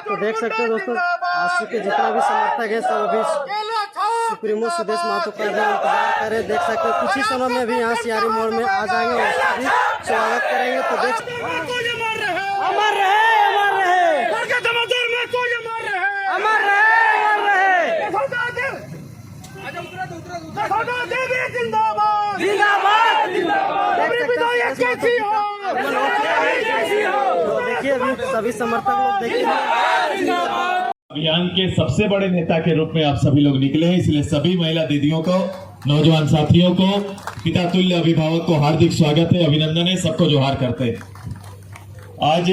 तो देख सकते हो दोस्तों, आंसू के जितना भी समर्थक है सब अभी सुप्रीमो सुदेश महतो का इंतजार कर रहे। देख सकते हो कुछ ही समय में भी यहाँ सियारी मोड़ में आ जाएंगे और उसका भी स्वागत करेंगे। तो देख अमर रहे, अमर रहे, अमर रहे, देखिए अभी सभी समर्थक लोग देखिए अभियान के सबसे बड़े नेता के रूप में आप सभी लोग निकले हैं, इसलिए सभी महिला दीदियों को, नौजवान साथियों को, पिता तुल्य अभिभावक को हार्दिक स्वागत है, अभिनंदन है, सबको जोहार करते हैं। आज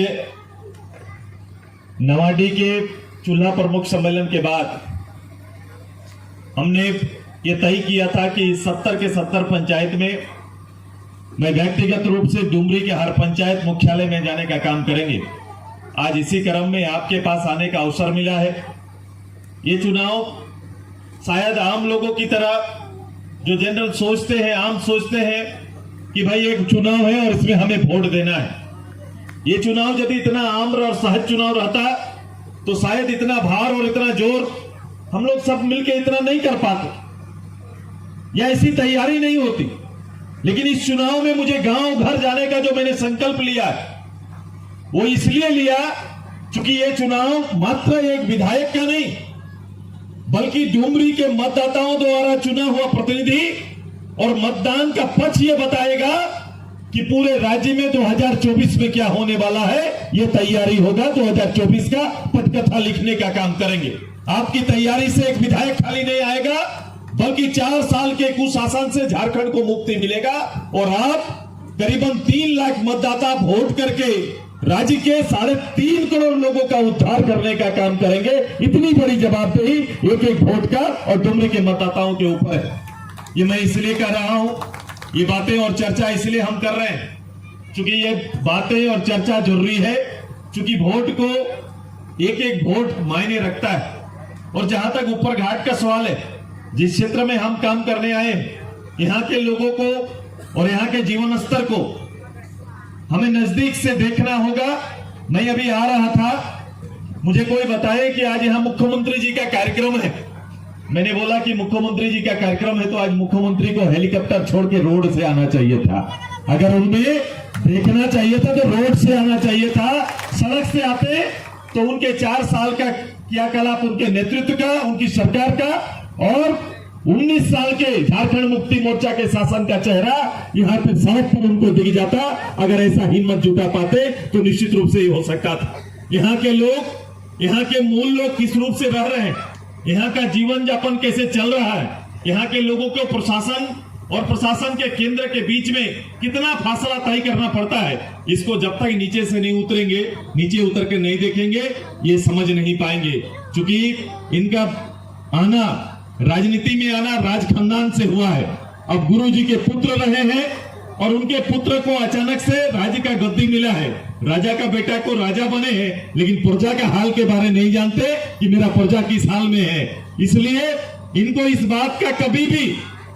नवाडी के चूल्हा प्रमुख सम्मेलन के बाद हमने ये तय किया था कि 70 के 70 पंचायत में मैं व्यक्तिगत रूप से डुमरी के हर पंचायत मुख्यालय में जाने का काम करेंगे। आज इसी क्रम में आपके पास आने का अवसर मिला है। ये चुनाव शायद आम लोगों की तरह जो जनरल सोचते हैं, आम सोचते हैं कि भाई एक चुनाव है और इसमें हमें वोट देना है। ये चुनाव यदि इतना आम्र और सहज चुनाव रहता तो शायद इतना भार और इतना जोर हम लोग सब मिलकर इतना नहीं कर पाते या ऐसी तैयारी नहीं होती। लेकिन इस चुनाव में मुझे गांव घर जाने का जो मैंने संकल्प लिया है वो इसलिए लिया क्योंकि ये चुनाव मात्र एक विधायक का नहीं बल्कि डुमरी के मतदाताओं द्वारा चुना हुआ प्रतिनिधि और मतदान का पक्ष ये बताएगा कि पूरे राज्य में 2024 में क्या होने वाला है। ये तैयारी होगा, 2024 का पटकथा लिखने का काम करेंगे। आपकी तैयारी से एक विधायक खाली नहीं आएगा बल्कि 4 साल के कुशासन से झारखंड को मुक्ति मिलेगा और आप करीबन 3 लाख मतदाता वोट करके राज्य के 3.5 करोड़ लोगों का उद्धार करने का काम करेंगे। इतनी बड़ी जवाबदेही एक एक वोट का और डुमरी के मतदाताओं के ऊपर है। ये मैं इसलिए कर रहा हूं, ये बातें और चर्चा इसलिए हम कर रहे हैं क्योंकि ये बातें और चर्चा जरूरी है, क्योंकि वोट को एक एक वोट मायने रखता है। और जहां तक ऊपर घाट का सवाल है, जिस क्षेत्र में हम काम करने आए यहाँ के लोगों को और यहाँ के जीवन स्तर को हमें नजदीक से देखना होगा। मैं अभी आ रहा था, मुझे कोई बताए कि आज यहाँ मुख्यमंत्री जी का कार्यक्रम है। मैंने बोला कि मुख्यमंत्री जी का कार्यक्रम है तो आज मुख्यमंत्री को हेलीकॉप्टर छोड़ के रोड से आना चाहिए था। अगर उन्हें देखना चाहिए था तो रोड से आना चाहिए था। सड़क से आते तो उनके 4 साल का क्रियाकलाप, उनके नेतृत्व का, उनकी सरकार का और 19 साल के झारखंड मुक्ति मोर्चा के शासन का चेहरा यहाँ पे सड़क पर उनको दिख जाता। अगर ऐसा हिम्मत जुटा पाते तो निश्चित रूप से ही हो सकता था। यहाँ के लोग, यहाँ के मूल लोग किस रूप से रह रहे हैं, यहाँ का जीवन यापन कैसे चल रहा है, यहाँ के लोगों को प्रशासन और प्रशासन के केंद्र के बीच में कितना फासला तय करना पड़ता है, इसको जब तक नीचे से नहीं उतरेंगे, नीचे उतर के नहीं देखेंगे, ये समझ नहीं पाएंगे। क्योंकि इनका आना, राजनीति में आना राज खानदान से हुआ है। अब गुरुजी के पुत्र रहे हैं और उनके पुत्र को अचानक से राज्य का गद्दी मिला है। राजा का बेटा को राजा बने हैं लेकिन प्रजा का हाल के बारे नहीं जानते कि मेरा प्रजा किस हाल में है। इसलिए इनको इस बात का कभी भी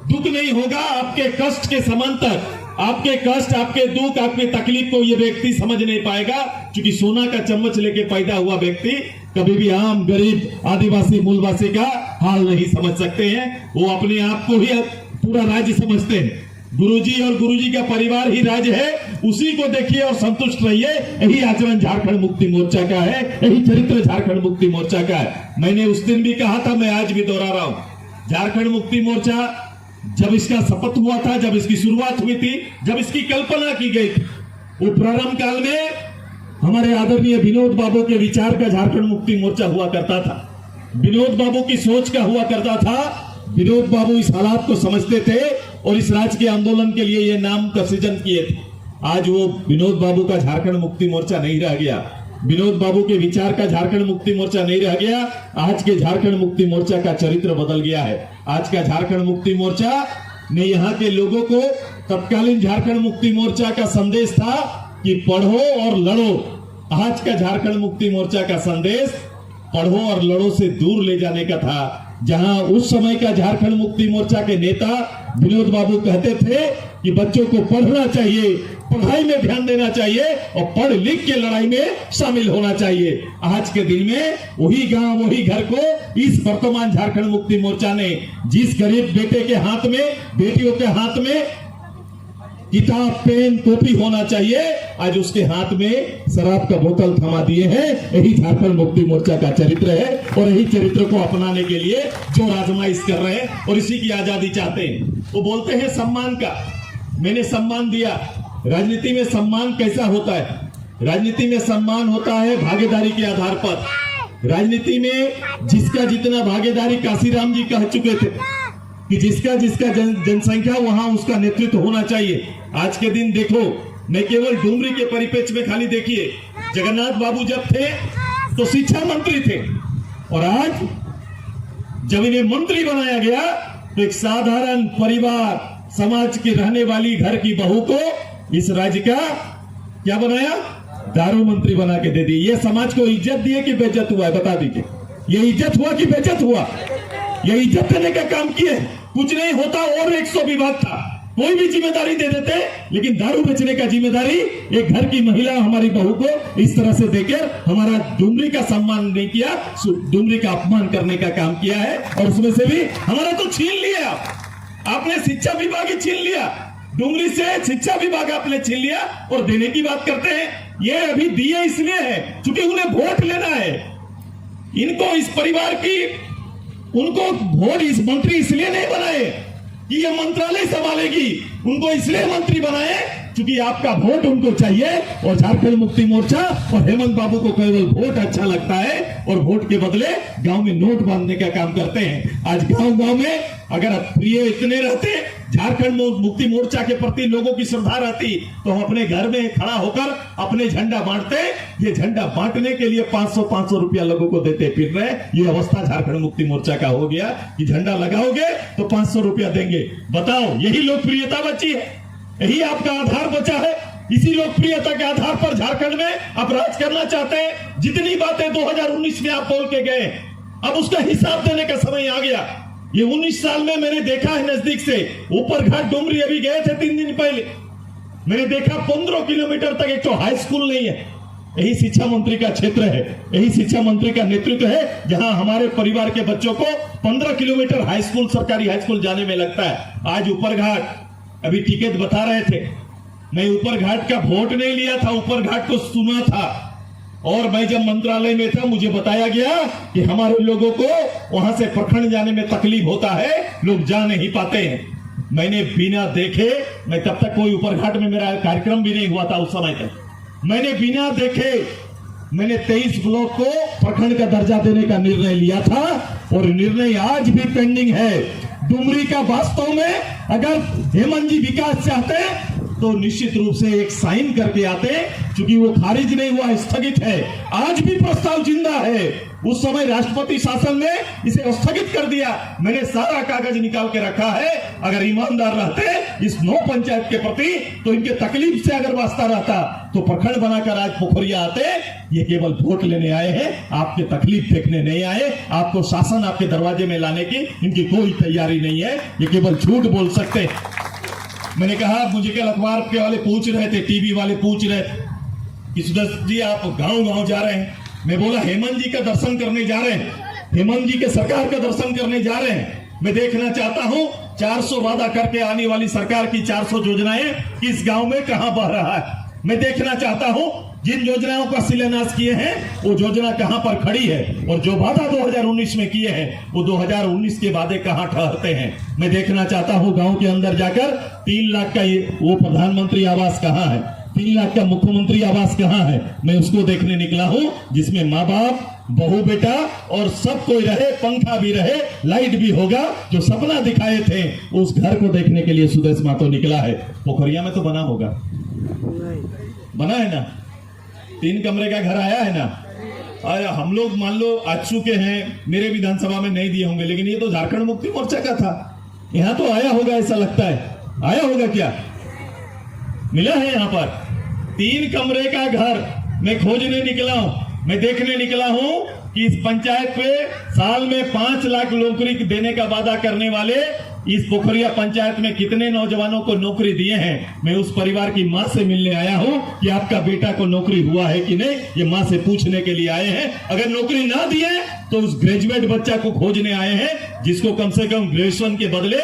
दुख नहीं होगा। आपके कष्ट के समांतर, आपके कष्ट, आपके दुख, आपकी तकलीफ को ये व्यक्ति समझ नहीं पाएगा, क्योंकि सोना का चम्मच लेके पैदा हुआ व्यक्ति कभी भी आम गरीब आदिवासी मूलवासी का हाल नहीं समझ सकते हैं। वो अपने आप को ही पूरा राज्य समझते हैं। गुरुजी और गुरुजी का परिवार ही राज्य है, उसी को देखिए और संतुष्ट रहिए। यही आचरण झारखंड मुक्ति मोर्चा का है, यही चरित्र झारखंड मुक्ति मोर्चा का है। मैंने उस दिन भी कहा था, मैं आज भी दोहरा रहा हूं, झारखंड मुक्ति मोर्चा जब इसका शपथ हुआ था, जब इसकी शुरुआत हुई थी, जब इसकी कल्पना की गई थी, वो प्रारंभ काल में हमारे आदरणीय विनोद बाबू के विचार का झारखंड मुक्ति मोर्चा हुआ करता था, विनोद बाबू की सोच का हुआ करता था। विनोद बाबू इस हालात को समझते थे और इस राजकीय आंदोलन के लिए ये नाम का सृजन किए थे। आज वो विनोद बाबू का झारखंड मुक्ति मोर्चा नहीं रह गया, विनोद बाबू के विचार का झारखंड मुक्ति मोर्चा नहीं रह गया। आज के झारखंड मुक्ति मोर्चा का चरित्र बदल गया है। आज का झारखंड मुक्ति मोर्चा ने यहाँ के लोगों को, तत्कालीन झारखंड मुक्ति मोर्चा का संदेश था कि पढ़ो और लड़ो। आज का झारखंड मुक्ति मोर्चा का संदेश पढ़ो और लड़ो से दूर ले जाने का था। जहां उस समय का झारखंड मुक्ति मोर्चा के नेता विनोद बाबू कहते थे कि बच्चों को पढ़ना चाहिए, पढ़ाई में ध्यान देना चाहिए और पढ़ लिख के लड़ाई में शामिल होना चाहिए। आज के दिन में वही गांव वही घर को इस वर्तमान झारखंड मुक्ति मोर्चा ने जिस गरीब बेटे के हाथ में, बेटियों के हाथ में किताब पेन कॉपी होना चाहिए, आज उसके हाथ में शराब का बोतल थमा दिए हैं। यही झारखंड मुक्ति मोर्चा का चरित्र है और यही चरित्र को अपनाने के लिए जो आजमाइश कर रहे हैं और इसी की आजादी चाहते हैं। वो बोलते हैं सम्मान का, मैंने सम्मान दिया। राजनीति में सम्मान कैसा होता है? राजनीति में सम्मान होता है भागीदारी के आधार पर। राजनीति में जिसका जितना भागीदारी, काशीराम जी कह चुके थे कि जिसका जिसका जनसंख्या वहां उसका नेतृत्व होना चाहिए। आज के दिन देखो, मैं केवल डुमरी के परिप्रेक्ष्य में खाली देखिए, जगन्नाथ बाबू जब थे तो शिक्षा मंत्री थे और आज जब इन्हें मंत्री बनाया गया तो एक साधारण परिवार, समाज की रहने वाली घर की बहू को इस राज्य का क्या बनाया? दारू मंत्री बना के दे दी। ये समाज को इज्जत दिए कि बेइज्जत हुआ है? बता दीजिए, ये इज्जत हुआ कि बेइज्जत हुआ? ये इज्जत देने का काम किए। कुछ नहीं होता और 100 विभाग था, कोई भी जिम्मेदारी दे देते, लेकिन दारू बेचने का जिम्मेदारी एक घर की महिला हमारी बहू को इस तरह से देकर हमारा डुमरी का सम्मान नहीं किया, डुमरी का अपमान करने का काम किया है। और उसमें से भी हमारा तो छीन लिया आपने, शिक्षा विभाग ही छीन लिया, डुमरी से शिक्षा विभाग आपने छीन लिया और देने की बात करते हैं। ये अभी दिए इसलिए है क्योंकि उन्हें वोट लेना है। इनको इस परिवार की, उनको वोट इस मंत्री इसलिए नहीं बनाए कि ये मंत्रालय संभालेगी, उनको इसलिए मंत्री बनाए क्योंकि आपका वोट उनको चाहिए। और झारखंड मुक्ति मोर्चा और हेमंत बाबू को केवल वोट अच्छा लगता है और वोट के बदले गांव में नोट बांधने का काम करते हैं। आज गांव गांव में अगर प्रिय इतने रहते, झारखंड मुक्ति मोर्चा के प्रति लोगों की श्रद्धा रहती, तो हम अपने घर में खड़ा होकर अपने झंडा बांटते। ये झंडा बांटने के लिए 500 रुपया लोगों को देते फिर रहे। ये अवस्था झारखंड मुक्ति मोर्चा का हो गया कि झंडा लगाओगे तो 500 रुपया देंगे। बताओ, यही लोकप्रियता बची है, यही आपका आधार बचा है। इसी लोकप्रियता के आधार पर झारखंड में आप राज करना चाहते हैं। जितनी बातें 2019 में आप बोल के गए, अब उसका हिसाब देने का समय आ गया। ये 19 साल में मैंने देखा है नजदीक से, ऊपर घाट डुमरी अभी गए थे 3 दिन पहले, मैंने देखा 15 किलोमीटर तक एक तो हाई स्कूल नहीं है। यही शिक्षा मंत्री का क्षेत्र है, यही शिक्षा मंत्री का नेतृत्व है, जहां हमारे परिवार के बच्चों को 15 किलोमीटर हाई स्कूल, सरकारी हाई स्कूल जाने में लगता है। आज ऊपर घाट अभी टिकट बता रहे थे, मैं ऊपर घाट का वोट नहीं लिया था, ऊपर घाट को सुना था। और मैं जब मंत्रालय में था मुझे बताया गया कि हमारे लोगों को वहां से प्रखंड जाने में तकलीफ होता है, लोग जा नहीं पाते हैं। मैंने बिना देखे, मैं तब तक कोई ऊपर घाट में मेरा कार्यक्रम भी नहीं हुआ था उस समय तक, मैंने बिना देखे मैंने 23 ब्लॉक को प्रखंड का दर्जा देने का निर्णय लिया था और निर्णय आज भी पेंडिंग है। डुमरी का वास्तव में अगर हेमंत जी विकास चाहते तो निश्चित रूप से एक साइन करके आते, क्योंकि वो खारिज नहीं हुआ, स्थगित है। आज भी प्रस्ताव जिंदा है, उस समय राष्ट्रपति शासन ने इसे स्थगित कर दिया। मैंने सारा कागज निकाल के रखा है। अगर ईमानदार रहते इस 9 पंचायत के प्रति, तो इनके तकलीफ से अगर वास्ता रहता तो प्रखंड बनाकर आज पोखरिया आते। ये केवल वोट लेने आए हैं, आपके तकलीफ देखने नहीं आए। आपको शासन आपके दरवाजे में लाने की इनकी कोई तैयारी नहीं है, ये केवल झूठ बोल सकते हैं। मैंने कहा, मुझे कल अखबार के वाले पूछ रहे थे, टीवी वाले पूछ रहे थे कि सुदर्शन जी आप गांव गांव जा रहे हैं। मैं बोला हेमंत जी का दर्शन करने जा रहे हैं, हेमंत जी के सरकार का दर्शन करने जा रहे हैं। मैं देखना चाहता हूं 400 वादा करके आने वाली सरकार की 400 योजनाएं किस गांव में कहां बह रहा है। मैं देखना चाहता हूं जिन योजनाओं का शिलान्यास किए हैं वो योजना कहां पर खड़ी है, और जो वादा 2019 में किए हैं वो 2019 के वादे कहां ठहरते हैं। मैं देखना चाहता हूं गांव के अंदर जाकर 3 लाख का वो प्रधानमंत्री आवास कहां है, 3 लाख का मुख्यमंत्री आवास कहां है। मैं उसको देखने निकला हूं जिसमें माँ बाप, बहू बेटा और सब कोई रहे, पंखा भी रहे, लाइट भी होगा। जो सपना दिखाए थे उस घर को देखने के लिए सुदेश मातो निकला है। पोखरिया में तो बना होगा, बना है ना, 3 कमरे का घर आया है ना। हम लोग मान लो आज चुके हैं, मेरे विधानसभा में नहीं दिए होंगे, लेकिन ये तो झारखंड मुक्ति मोर्चा का था, यहाँ तो आया होगा, ऐसा लगता है आया होगा। क्या मिला है यहाँ पर? 3 कमरे का घर मैं खोजने निकला हूं। मैं देखने निकला हूं कि इस पंचायत पे साल में 5 लाख नौकरी देने का वादा करने वाले इस पोखरिया पंचायत में कितने नौजवानों को नौकरी दिए हैं। मैं उस परिवार की मां से मिलने आया हूं कि आपका बेटा को नौकरी हुआ है कि नहीं, ये मां से पूछने के लिए आए हैं। अगर नौकरी ना दिए तो उस ग्रेजुएट बच्चा को खोजने आए हैं जिसको कम से कम ग्रेजुएशन के बदले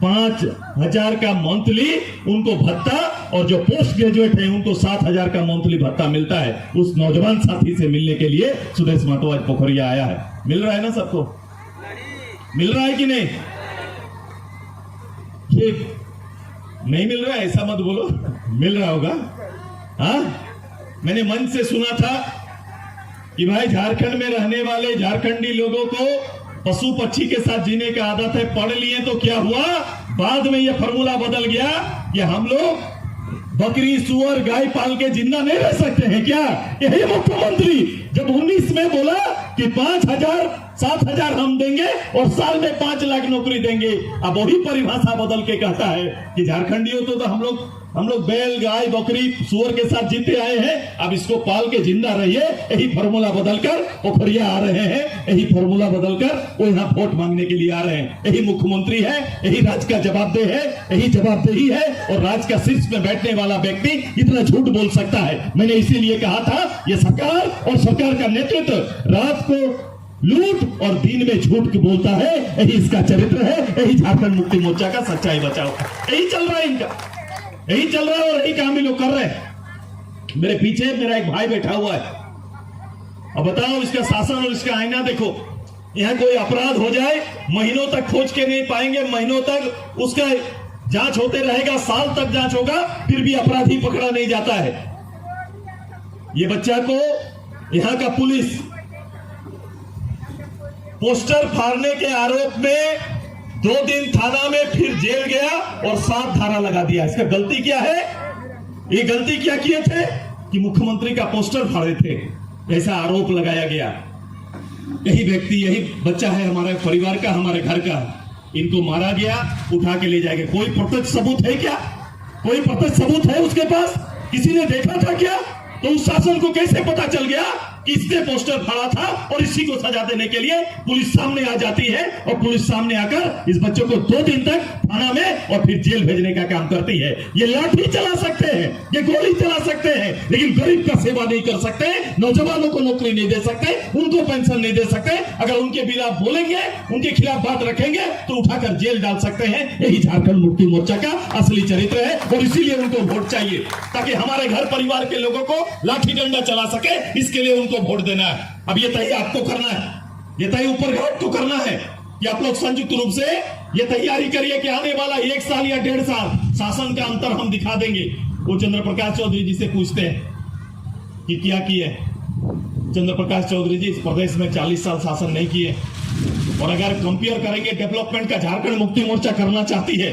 5,000 का मंथली उनको भत्ता, और जो पोस्ट ग्रेजुएट है उनको 7,000 का मंथली भत्ता मिलता है। उस नौजवान साथी से मिलने के लिए सुदेश महतो आज पोखरिया आया है। मिल रहा है ना सबको? मिल रहा है कि नहीं? ठीक, नहीं मिल रहा है ऐसा मत बोलो, मिल रहा होगा। हाँ, मैंने मन से सुना था कि भाई झारखंड में रहने वाले झारखंडी लोगों को पशु पक्षी के साथ जीने का आदत है। पढ़ लिए तो क्या हुआ, बाद में यह फॉर्मूला बदल गया कि हम लोग बकरी सुअर गाय पाल के जिंदा नहीं रह सकते हैं क्या? यही मुख्यमंत्री जब 19 में बोला कि 5,000 7,000 हम देंगे और साल में 5 लाख नौकरी देंगे, अब वही परिभाषा बदल के कहता है कि झारखंडियों तो हम लोग बैल गाय बकरी सुअर के साथ जीते आए हैं, अब इसको पाल के जिंदा रहिए। यही फॉर्मूला बदलकर पोखरिया आ रहे हैं, यही फॉर्मूला बदलकर वो यहाँ वोट मांगने के लिए आ रहे हैं। यही मुख्यमंत्री है, यही राज्य का जवाबदेह है, यही जवाबदेही है, और राज्य का शीर्ष में बैठने वाला व्यक्ति इतना झूठ बोल सकता है। मैंने इसीलिए कहा था ये सरकार और सरकार का नेतृत्व रात को लूट और दिन में झूठ बोलता है, यही इसका चरित्र है। यही झारखंड मुक्ति मोर्चा का सच्चाई बचाओ, यही चल रहा है इनका, यही चल रहा है और यही काम भी लोग कर रहे हैं। मेरे पीछे मेरा एक भाई बैठा हुआ है, अब बताओ इसका शासन और इसका आईना देखो। यहां कोई अपराध हो जाए महीनों तक खोज के नहीं पाएंगे, महीनों तक उसका जांच होते रहेगा, साल तक जांच होगा, फिर भी अपराधी पकड़ा नहीं जाता है। ये बच्चा को यहां का पुलिस पोस्टर फाड़ने के आरोप में 2 दिन थाना में, फिर जेल गया और 7 धारा लगा दिया। इसका गलती क्या है? ये गलती क्या किए थे कि मुख्यमंत्री का पोस्टर फाड़े थे, ऐसा आरोप लगाया गया। यही व्यक्ति, यही बच्चा है हमारे परिवार का, हमारे घर का, इनको मारा गया, उठा के ले जाएंगे। कोई प्रत्यक्ष सबूत है क्या? कोई प्रत्यक्ष सबूत है उसके पास? किसी ने देखा था क्या? तो उस शासन को कैसे पता चल गया कि इसने पोस्टर फाड़ा था? और इसी को सजा देने के लिए पुलिस सामने आ जाती है और पुलिस सामने आकर इस बच्चों को 2 दिन तक थाना में और फिर जेल भेजने का काम करती है। ये लाठी चला सकते हैं, ये गोली चला सकते हैं, लेकिन गरीब का सेवा नहीं कर सकते, नौजवानों को नौकरी नहीं दे सकते, उनको पेंशन नहीं दे सकते। अगर उनके खिलाफ बोलेंगे, उनके खिलाफ बात रखेंगे तो उठाकर जेल डाल सकते हैं। यही झारखंड मुक्ति मोर्चा का असली चरित्र है और इसीलिए उनको वोट चाहिए, ताकि हमारे घर परिवार के लोगों को लाठी डंडा चला सके। इसके लिए उनको वोट देना है। अब ये तय आपको करना है, ये तय ऊपर को करना है कि आप लोग संयुक्त रूप से ये तैयारी करिए कि आने वाला 1 साल या 1.5 साल शासन का अंतर हम दिखा देंगे। वो चंद्र प्रकाश चौधरी जी से पूछते हैं कि क्या किए। चंद्र प्रकाश चौधरी जी इस प्रदेश में 40 साल शासन नहीं किए, और अगर कंपेयर करेंगे डेवलपमेंट का झारखंड मुक्ति मोर्चा करना चाहती है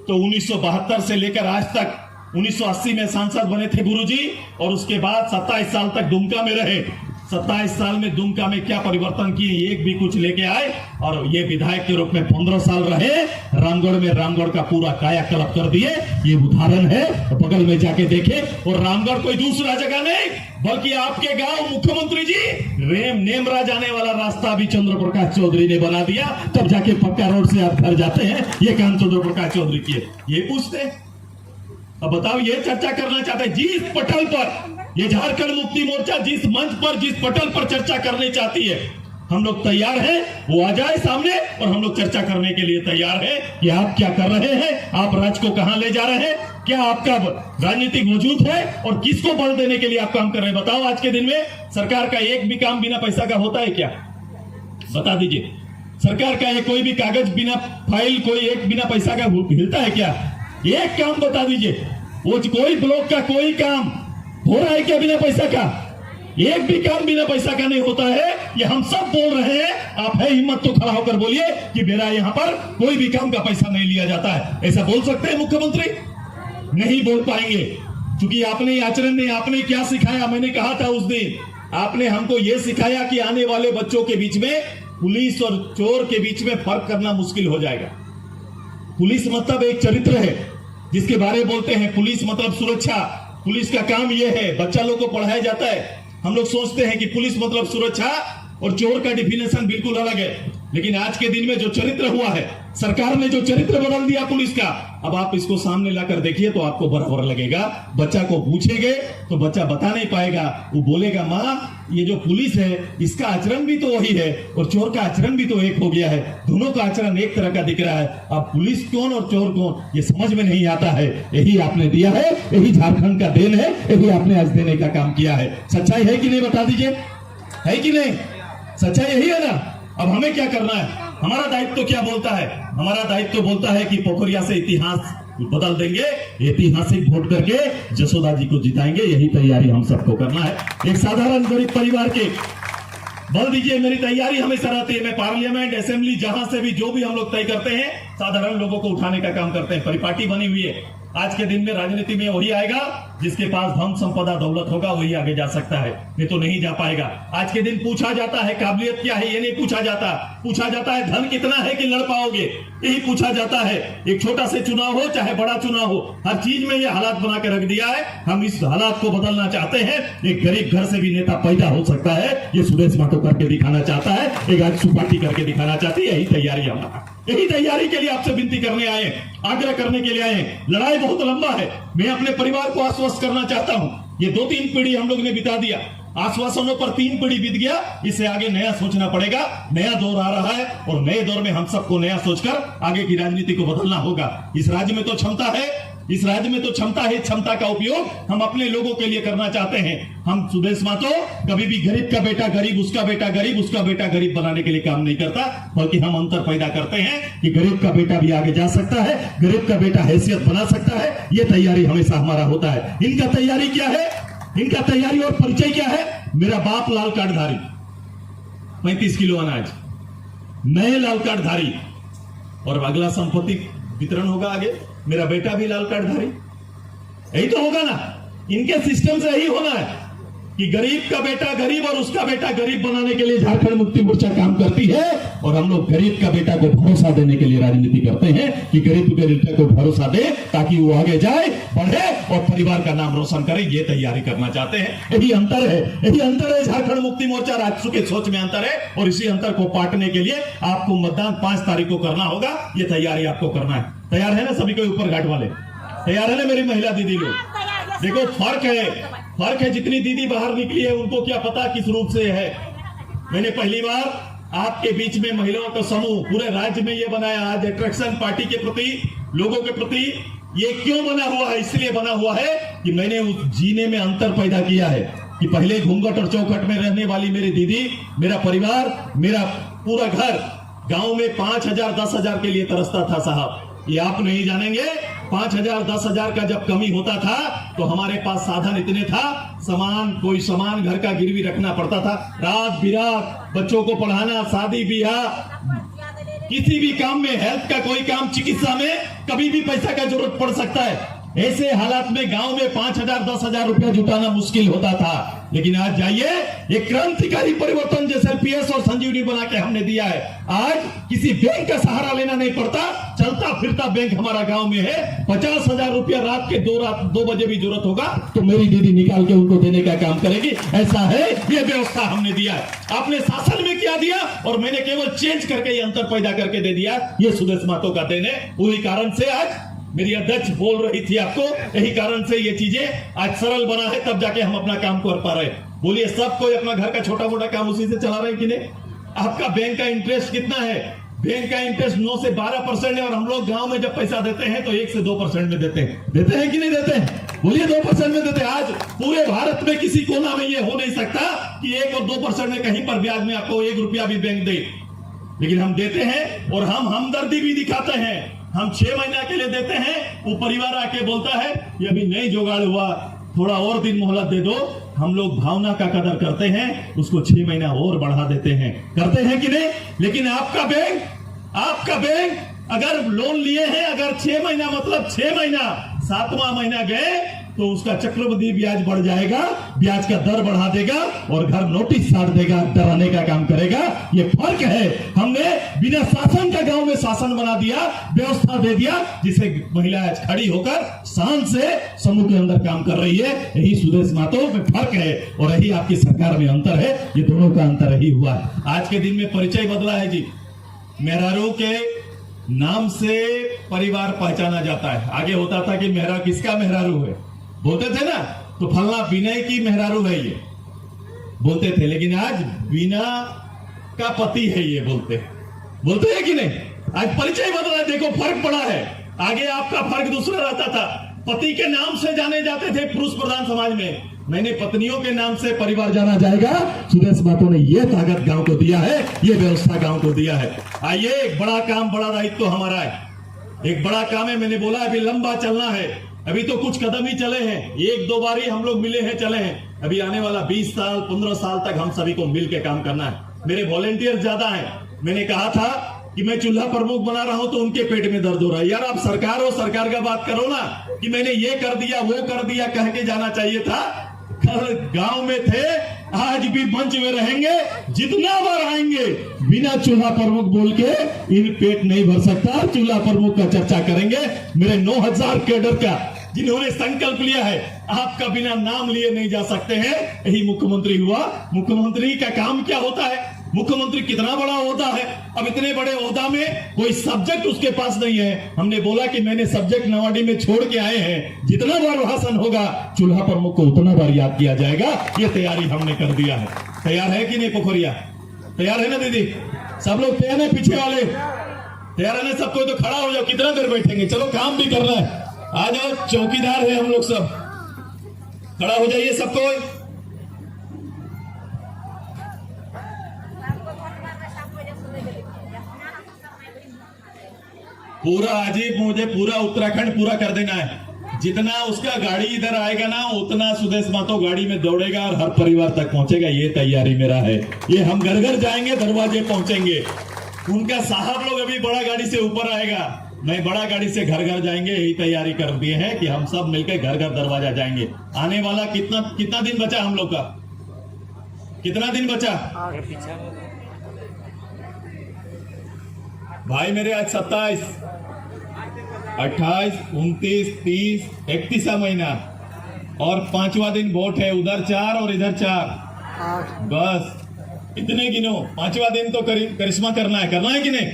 तो 1972 से लेकर आज तक 1980 में सांसद बने थे गुरुजी, और उसके बाद 27 साल तक दुमका में रहे। 27 साल में दुमका में क्या परिवर्तन किए, एक भी कुछ लेके आए, और ये विधायक के रूप में 15 साल रहे। रामगढ़ में रामगढ़ का पूरा कायाकल्प कर दिए। ये उदाहरण है, बगल में जाके देखे। और रामगढ़ कोई दूसरा जगह नहीं, बल्कि आपके गांव मुख्यमंत्री जी नेमरा जाने वाला रास्ता भी चंद्र प्रकाश चौधरी ने बना दिया। तब जाके पक्का रोड से आप घर जाते हैं। ये काम चंद्र प्रकाश चौधरी किए। ये पूछते, अब बताओ, ये चर्चा करना चाहते हैं जिस पटल पर ये झारखंड मुक्ति मोर्चा जिस मंच पर, जिस पटल पर चर्चा करनी चाहती है, हम लोग तैयार हैं। वो आ जाए सामने और हम लोग चर्चा करने के लिए तैयार हैं कि आप क्या कर रहे हैं, आप राज्य को कहां ले जा रहे हैं, क्या आपका राजनीतिक वजूद है और किसको बल देने के लिए आप काम कर रहे हैं। बताओ, आज के दिन में सरकार का एक भी काम बिना पैसा का होता है क्या? बता दीजिए। सरकार का ये कोई भी कागज बिना फाइल, कोई एक बिना पैसा का हिलता है क्या? एक काम बता दीजिए। वो कोई ब्लॉक का कोई काम हो रहा है क्या बिना पैसा का? एक भी काम बिना पैसा का नहीं होता है। ये हम सब बोल रहे हैं। आप है हिम्मत तो खड़ा होकर बोलिए कि मेरा यहाँ पर कोई भी काम का पैसा नहीं लिया जाता है। ऐसा बोल सकते हैं मुख्यमंत्री? नहीं बोल पाएंगे, क्योंकि आपने आचरण में आपने क्या सिखाया। मैंने कहा था उस दिन, आपने हमको यह सिखाया कि आने वाले बच्चों के बीच में पुलिस और चोर के बीच में फर्क करना मुश्किल हो जाएगा। पुलिस मतलब एक चरित्र है जिसके बारे में बोलते हैं। पुलिस मतलब सुरक्षा। पुलिस का काम यह है, बच्चा लोग को पढ़ाया जाता है हम लोग सोचते हैं कि पुलिस मतलब सुरक्षा और चोर का डिफिनेशन बिल्कुल अलग है, लेकिन आज के दिन में जो चरित्र हुआ है, सरकार ने जो चरित्र बदल दिया पुलिस का, अब आप इसको सामने लाकर देखिए तो आपको बराबर लगेगा। बच्चा को पूछेंगे तो बच्चा बता नहीं पाएगा, वो बोलेगा माँ ये जो पुलिस है इसका आचरण भी तो वही है और चोर का आचरण भी तो एक हो गया है, दोनों का आचरण एक तरह का दिख रहा है। अब पुलिस कौन और चोर कौन ये समझ में नहीं आता है। यही आपने दिया है, यही झारखंड का देन है, यही आपने आज देने का काम किया है। सच्चाई है कि नहीं बता दीजिए, है कि नहीं? सच्चाई यही है ना। अब हमें क्या करना है? हमारा दायित्व तो क्या बोलता है? हमारा दायित्व तो बोलता है कि पोखरिया से इतिहास बदल देंगे, ऐतिहासिक वोट करके जसोदा जी को जिताएंगे। यही तैयारी हम सबको करना है। एक साधारण गरीब परिवार के बोल दीजिए मेरी तैयारी हमेशा रहती है। मैं पार्लियामेंट, असेंबली, जहां से भी जो भी हम लोग तय करते हैं, साधारण लोगों को उठाने का काम करते हैं। परिपाटी बनी हुई है। आज के दिन में राजनीति में वही आएगा जिसके पास धन संपदा दौलत होगा, वही आगे जा सकता है, नहीं तो नहीं जा पाएगा। आज के दिन पूछा जाता है काबिलियत क्या है, ये नहीं पूछा जाता। पूछा जाता है धन कितना है कि लड़ पाओगे, यही पूछा जाता है। एक छोटा से चुनाव हो चाहे बड़ा चुनाव हो, हर चीज में ये हालात बना के रख दिया है। हम इस हालात को बदलना चाहते हैं। एक गरीब घर से भी नेता पैदा हो सकता है, ये सुदेश महतो करके दिखाना चाहता है, एक आजसू पार्टी करके दिखाना चाहती है। यही तैयारी हमारा, यही तैयारी के लिए आपसे विनती करने आए, आग्रह करने के लिए आए। लड़ाई बहुत लंबा है। मैं अपने परिवार को आश्वस्त करना चाहता हूं। ये 2-3 पीढ़ी हम लोग ने बिता दिया, आश्वासनों पर 3 पीढ़ी बीत गया। इससे आगे नया सोचना पड़ेगा। नया दौर आ रहा है और नए दौर में हम सबको नया सोचकर आगे की राजनीति को बदलना होगा। इस राज्य में तो क्षमता है, इस राज्य में तो क्षमता है। क्षमता का उपयोग हम अपने लोगों के लिए करना चाहते हैं। हम सुदेश महतो कभी भी गरीब का बेटा गरीब, उसका बेटा गरीब, उसका बेटा गरीब बनाने के लिए काम नहीं करता, बल्कि हम अंतर पैदा करते हैं कि गरीब का बेटा भी आगे जा सकता है, गरीब का बेटा हैसियत बना सकता है। ये तैयारी हमेशा हमारा होता है। इनका तैयारी क्या है? इनका तैयारी और परिचय क्या है? मेरा बाप लाल कार्डधारी, 35 किलो अनाज, मैं लाल कार्डधारी, और अगला संपत्ति वितरण होगा आगे, मेरा बेटा भी लाल कार्डधारी। यही तो होगा ना। इनके सिस्टम से यही होना है कि गरीब का बेटा गरीब और उसका बेटा गरीब बनाने के लिए झारखंड मुक्ति मोर्चा काम करती है। और हम लोग गरीब का बेटा को भरोसा देने के लिए राजनीति करते हैं कि गरीब के बेटे को भरोसा दे ताकि वो आगे जाए, बढ़े और परिवार का नाम रोशन करे। ये तैयारी करना चाहते हैं। यही अंतर है, यही अंतर है। झारखंड मुक्ति मोर्चा राजसू के सोच में अंतर है और इसी अंतर को पाटने के लिए आपको मतदान 5 तारीख को करना होगा। ये तैयारी आपको करना है। तैयार है ना सभी कोई? ऊपर घाट वाले तैयार है ना? मेरी महिला दीदी लोग देखो, फर्क है। जितनी दीदी बाहर निकली है उनको क्या पता किस रूप से है। मैंने पहली बार आपके बीच में महिलाओं का समूह पूरे राज्य में ये बनाया। आज अट्रैक्शन पार्टी के प्रति, लोगों के प्रति ये क्यों बना हुआ है? इसलिए बना हुआ है कि मैंने उस जीने में अंतर पैदा किया है कि पहले घूंघट और चौखट में रहने वाली मेरी दीदी, मेरा परिवार, मेरा पूरा घर गांव में 5,000 10,000 के लिए तरसता था साहब। ये आप नहीं जानेंगे। 5,000 10,000 का जब कमी होता था तो हमारे पास साधन इतने था, कोई सामान घर का गिरवी रखना पड़ता था। रात बिरात बच्चों को पढ़ाना, शादी ब्याह, किसी भी काम में, हेल्थ का कोई काम, चिकित्सा में कभी भी पैसा का जरूरत पड़ सकता है। ऐसे हालात में गांव में 5,000 10,000 रुपया जुटाना मुश्किल होता था। लेकिन आज जाइए, एक क्रांतिकारी परिवर्तन जैसे पीएस और संजीवनी बना के हमने दिया है। आज किसी बैंक का सहारा लेना नहीं पड़ता, चलता फिरता बैंक हमारा गांव में है। 50,000 रुपया रात के 2 बजे भी जरूरत होगा तो मेरी दीदी निकाल के उनको देने का काम करेगी। ऐसा है, ये व्यवस्था हमने दिया है। आपने शासन में क्या दिया और मैंने केवल चेंज करके ये अंतर पैदा करके दे दिया। ये सुदेश महतो का देन है। उसी कारण से आज मेरी अध्यक्ष बोल रही थी आपको, यही कारण से ये चीजें आज सरल बना है, तब जाके हम अपना काम कर पा रहे हैं। बोलिए, सब कोई अपना घर का छोटा मोटा काम उसी से चला रहे हैं कि नहीं? आपका बैंक का इंटरेस्ट कितना है? बैंक का इंटरेस्ट 9 से 12% है और हम लोग गांव में जब पैसा देते हैं तो 1 से 2% में देते हैं कि नहीं देते हैं? बोलिए, 2% में देते हैं। आज पूरे भारत में किसी कोना में ये हो नहीं सकता कि 1 और 2% में कहीं पर ब्याज में आपको 1 रुपया भी बैंक दे, लेकिन हम देते हैं। और हम हमदर्दी भी दिखाते हैं। हम 6 महीना के लिए देते हैं। वो परिवार आके बोलता है ये अभी नहीं जुगाड़ हुआ, थोड़ा और दिन मोहलत दे दो। हम लोग भावना का कदर करते हैं, उसको 6 महीना और बढ़ा देते हैं। करते हैं कि नहीं? लेकिन आपका बैंक अगर लोन लिए हैं, अगर 6 महीना मतलब 6 महीना, 7वां महीना गए तो उसका चक्रवृद्धि ब्याज बढ़ जाएगा, ब्याज का दर बढ़ा देगा और घर नोटिस साट देगा, डराने का काम करेगा। ये फर्क है। हमने बिना शासन का गांव में शासन बना दिया, व्यवस्था दे दिया, जिसे महिला आज खड़ी होकर शान से समूह के अंदर काम कर रही है। यही सुदेश महतो में फर्क है और यही आपकी सरकार में अंतर है। ये दोनों का अंतर यही हुआ है। आज के दिन में परिचय बदला है जी। मेहरारू के नाम से परिवार पहचाना जाता है। आगे होता था कि मेहरा किसका मेहरारू है, बोलते थे ना, तो फलना विनय की मेहरारू है ये बोलते थे। लेकिन आज बीना का पति है ये बोलते हैं कि नहीं। आज परिचय बदला है, देखो फर्क पड़ा है। आगे आपका फर्क दूसरा रहता था। पति के नाम से जाने जाते थे पुरुष प्रधान समाज में, मैंने पत्नियों के नाम से परिवार जाना जाएगा। सुदेश महतो ने यह ताकत गांव को दिया है, यह व्यवस्था गांव को दिया है। आइए, एक बड़ा काम, बड़ा दायित्व हमारा है। एक बड़ा काम है, मैंने बोला अभी लंबा चलना है। अभी तो कुछ कदम ही चले हैं, एक दो बार ही हम लोग मिले हैं, चले हैं। अभी आने वाला 20 साल 15 साल तक हम सभी को मिल के काम करना है। मेरे वॉलेंटियर ज्यादा है। मैंने कहा था कि मैं चूल्हा प्रमुख बना रहा हूं तो उनके पेट में दर्द हो रहा है। यार आप सरकार हो, सरकार का बात करो ना, कि मैंने ये कर दिया वो कर दिया कह के जाना चाहिए था। कल गांव में थे, आज भी मंच में रहेंगे, जितना बार आएंगे बिना चूल्हा प्रमुख बोल के इन पेट नहीं भर सकता। चूल्हा प्रमुख का चर्चा करेंगे। मेरे 9000 कैडर का जिन्होंने संकल्प लिया है, आपका बिना नाम लिए नहीं जा सकते हैं। यही मुख्यमंत्री हुआ। मुख्यमंत्री का काम क्या होता है? मुख्यमंत्री कितना बड़ा ओहदा है। अब इतने बड़े ओहदा में कोई सब्जेक्ट उसके पास नहीं है। हमने बोला कि मैंने सब्जेक्ट नवाडी में छोड़ के आए हैं, जितना बार भाषण होगा चूल्हा प्रमुख को उतना बार याद किया जाएगा। ये तैयारी हमने कर दिया है। तैयार है कि नहीं पोखरिया? तैयार है ना दीदी? सब लोग तैयार है? पीछे वाले तैयार है ना? सबको तो खड़ा हो जाओ, कितना देर बैठेंगे? चलो काम भी करना है। आ जाओ, चौकीदार है हम लोग, सब खड़ा हो जाइए सबको। पूरा अजीब, मुझे पूरा उत्तराखंड पूरा कर देना है। जितना उसका गाड़ी इधर आएगा ना, उतना सुदेश महतो गाड़ी में दौड़ेगा और हर परिवार तक पहुंचेगा। ये तैयारी मेरा है। ये हम घर घर जाएंगे, दरवाजे पहुंचेंगे। उनका साहब लोग अभी बड़ा गाड़ी से ऊपर आएगा, मैं बड़ा गाड़ी से घर घर जाएंगे। यही तैयारी कर दिए हैं कि हम सब मिलकर घर घर दरवाजा जाएंगे। आने वाला कितना दिन बचा हम लोग का? कितना दिन बचा भाई मेरे? आज 27, 28, 29, 30, 31 महीना और 5वां दिन वोट है। उधर 4 और इधर 4, बस इतने गिनो। 5वां दिन तो करिश्मा करना है कि नहीं?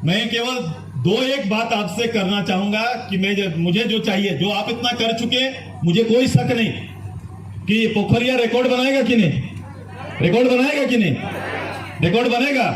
मैं केवल 2-1 बात आपसे करना चाहूंगा कि मुझे जो चाहिए, जो आप इतना कर चुके, मुझे कोई शक नहीं कि पोखरिया रिकॉर्ड बनाएगा कि नहीं। रिकॉर्ड बनाएगा कि नहीं? रिकॉर्ड बनेगा।